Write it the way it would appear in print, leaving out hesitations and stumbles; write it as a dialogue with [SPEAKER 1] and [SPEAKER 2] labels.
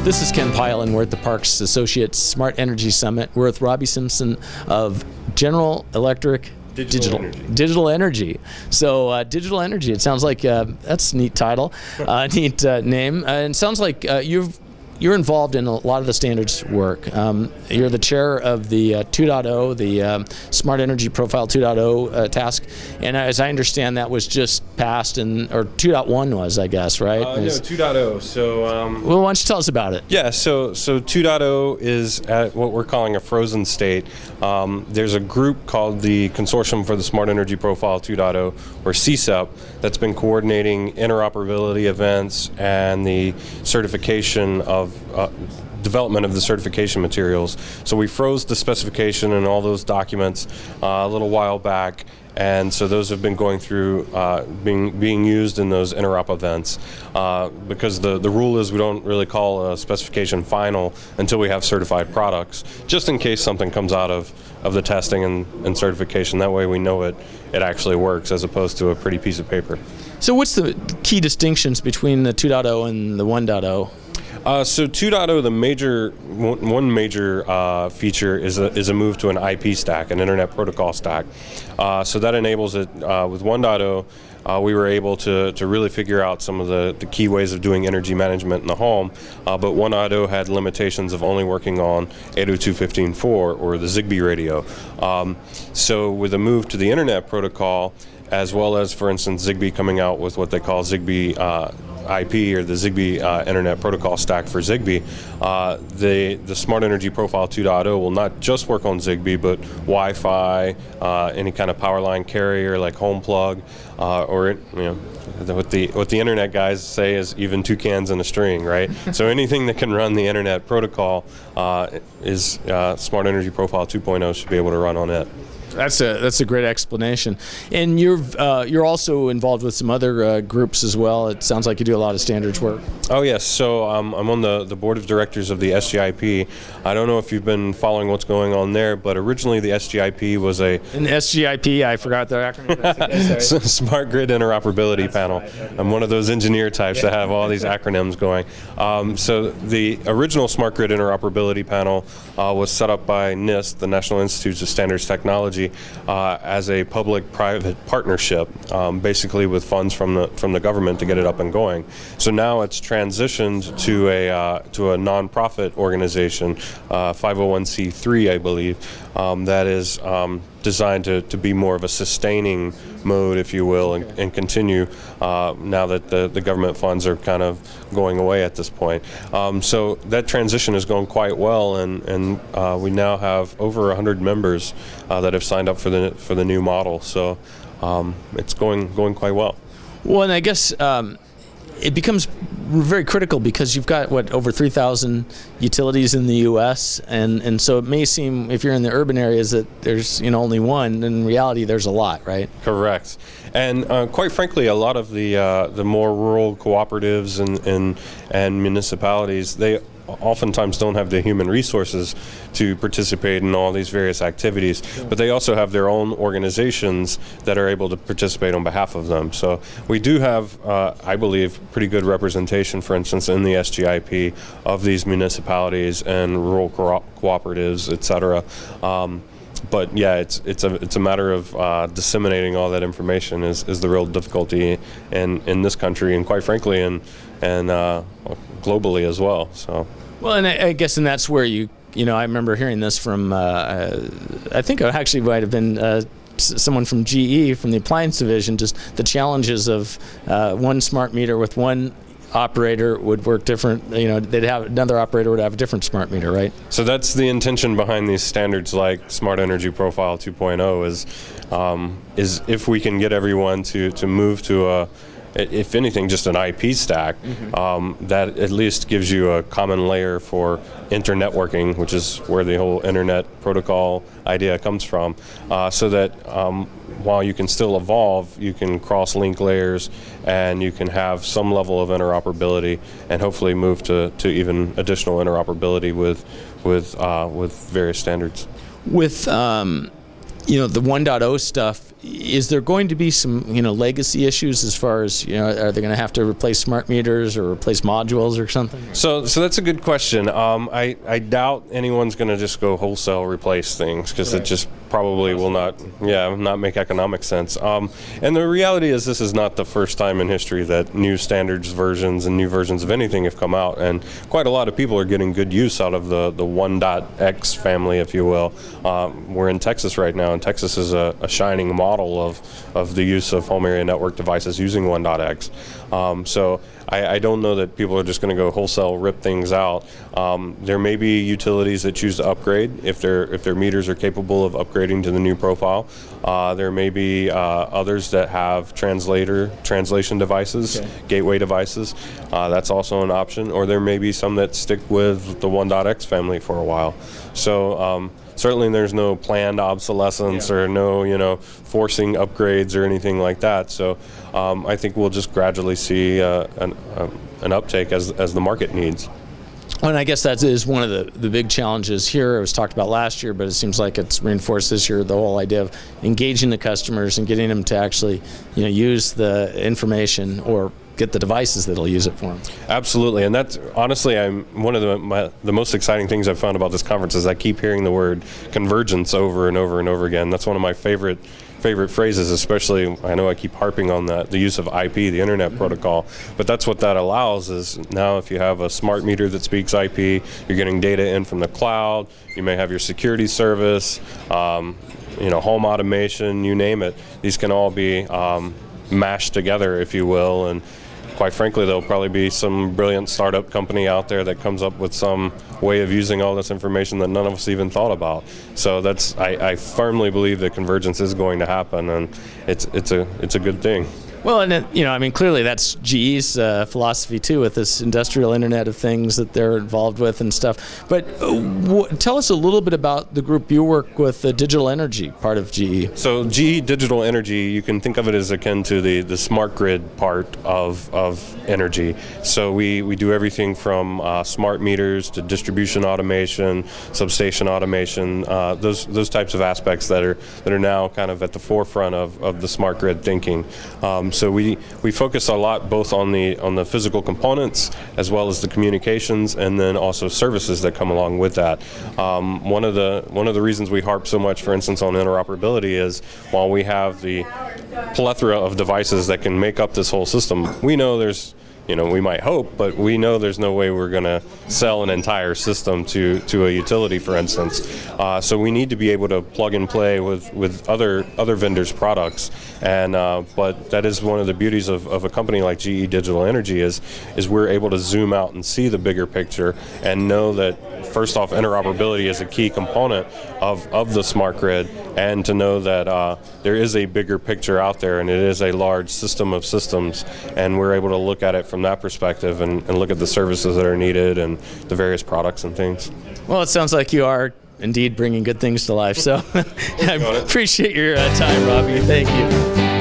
[SPEAKER 1] This is Ken Pyle, and we're at the Parks Associates Smart Energy Summit. We're with Robby Simpson of General Electric Digital Energy. So Digital Energy, it sounds like that's a neat title, neat name. And it sounds like you're involved in a lot of the standards work. You're the chair of the 2.0, the Smart Energy Profile 2.0 task, and as I understand, that was just passed, or 2.1 was, I guess, right?
[SPEAKER 2] No, 2.0. So,
[SPEAKER 1] well, why don't you tell us about it?
[SPEAKER 2] Yeah, so 2.0 is at what we're calling a frozen state. There's a group called the Consortium for the Smart Energy Profile 2.0, or CSEP, that's been coordinating interoperability events and the certification of development of the certification materials. So we froze the specification and all those documents a little while back, and so those have been going through being used in those interop events because the rule is we don't really call a specification final until we have certified products, just in case something comes out of the testing and certification. That way we know it actually works as opposed to a pretty piece of paper.
[SPEAKER 1] So what's the key distinctions between the 2.0 and the 1.0?
[SPEAKER 2] So 2.0, one major feature is a move to an IP stack, an Internet Protocol stack. So that enables it. With 1.0, we were able to really figure out some of the key ways of doing energy management in the home, but 1.0 had limitations of only working on 802.15.4 or the ZigBee radio. So with a move to the Internet Protocol, as well as, for instance, ZigBee coming out with what they call ZigBee IP, or the ZigBee Internet Protocol stack for ZigBee, the Smart Energy Profile 2.0 will not just work on ZigBee, but Wi-Fi, any kind of power line carrier like home plug, or what the internet guys say is even two cans and a string, right? So anything that can run the Internet Protocol is Smart Energy Profile 2.0 should be able to run on it.
[SPEAKER 1] That's a great explanation, and you're also involved with some other groups as well. It sounds like you do a lot of standards work.
[SPEAKER 2] Oh yes, so I'm on the board of directors of the SGIP. I don't know if you've been following what's going on there, but originally the SGIP was an
[SPEAKER 1] SGIP. I forgot the acronym.
[SPEAKER 2] Smart Grid Interoperability Panel.
[SPEAKER 1] Right.
[SPEAKER 2] I'm one of those engineer types that have all these acronyms going. So the original Smart Grid Interoperability Panel was set up by NIST, the National Institutes of Standards Technology, as a public-private partnership, basically with funds from the government to get it up and going. So now it's transitioned to a nonprofit organization, 501c3, I believe, that is designed to be more of a sustaining mode, if you will, and continue now that the government funds are kind of going away at this point. So that transition is going quite well, and we now have over 100 members that have signed up for the new model. So it's going quite well.
[SPEAKER 1] Well, and I guess it becomes very critical because you've got over 3,000 utilities in the U.S. and so it may seem, if you're in the urban areas, that there's only one. In reality, there's a lot, right?
[SPEAKER 2] Correct. And quite frankly, a lot of the more rural cooperatives and municipalities, they oftentimes don't have the human resources to participate in all these various activities, but they also have their own organizations that are able to participate on behalf of them. So we do have, I believe, pretty good representation, for instance, in the SGIP of these municipalities and rural cooperatives, et cetera. But yeah, it's a matter of disseminating all that information is the real difficulty in this country, and quite frankly, and globally as well. So.
[SPEAKER 1] Well, and I guess, and that's where I remember hearing this from, I think it actually might have been someone from GE, from the appliance division, just the challenges of one smart meter with one operator would work different. They'd have another operator would have a different smart meter, right?
[SPEAKER 2] So that's the intention behind these standards like Smart Energy Profile 2.0 is if we can get everyone to move to if anything, just an IP stack, that at least gives you a common layer for internetworking, which is where the whole Internet Protocol idea comes from, so that while you can still evolve, you can cross-link layers and you can have some level of interoperability and hopefully move to even additional interoperability with various standards.
[SPEAKER 1] With the 1.0 stuff, is there going to be some, legacy issues as far as, are they going to have to replace smart meters or replace modules or something?
[SPEAKER 2] So that's a good question. I doubt anyone's going to just go wholesale replace things, because it just probably will not make economic sense. And the reality is, this is not the first time in history that new standards versions and new versions of anything have come out, and quite a lot of people are getting good use out of the 1.x family, if you will. We're in Texas right now, and Texas is a shining model of the use of home area network devices using 1.x. So I don't know that people are just going to go wholesale rip things out. There may be utilities that choose to upgrade if their meters are capable of upgrading to the new profile. There may be others that have translation devices, gateway devices. That's also an option. Or there may be some that stick with the 1.x family for a while. So certainly there's no planned obsolescence or no, forcing upgrades or anything like that. So I think we'll just gradually see an uptake as the market needs.
[SPEAKER 1] Well, and I guess that is one of the big challenges here. It was talked about last year, but it seems like it's reinforced this year, the whole idea of engaging the customers and getting them to actually, use the information or get the devices that'll use it for them.
[SPEAKER 2] Absolutely, and that's honestly, one of the most exciting things I've found about this conference is I keep hearing the word convergence over and over and over again. That's one of my favorite phrases, especially. I know I keep harping on the use of IP, the Internet Protocol, but that's what that allows. Is now if you have a smart meter that speaks IP, you're getting data in from the cloud. You may have your security service, home automation, you name it. These can all be mashed together, if you will, and quite frankly, there'll probably be some brilliant startup company out there that comes up with some way of using all this information that none of us even thought about. So I firmly believe that convergence is going to happen, and it's a good thing.
[SPEAKER 1] Well, and clearly that's GE's philosophy too, with this industrial Internet of Things that they're involved with and stuff. But tell us a little bit about the group you work with, the Digital Energy part of GE.
[SPEAKER 2] So GE Digital Energy, you can think of it as akin to the smart grid part of energy. So we do everything from smart meters to distribution automation, substation automation, those types of aspects that are now kind of at the forefront of the smart grid thinking. So we focus a lot both on the physical components as well as the communications, and then also services that come along with that. One of the reasons we harp so much, for instance, on interoperability is while we have the plethora of devices that can make up this whole system, we know there's we might hope, but we know there's no way we're going to sell an entire system to a utility, for instance. So we need to be able to plug and play with other vendors' products. And but that is one of the beauties of a company like GE Digital Energy is we're able to zoom out and see the bigger picture and know that, first off, interoperability is a key component of the smart grid, and to know that there is a bigger picture out there, and it is a large system of systems, and we're able to look at it from that perspective and look at the services that are needed and the various products and things.
[SPEAKER 1] Well, it sounds like you are indeed bringing good things to life, so I appreciate your time, Robby. Thank you.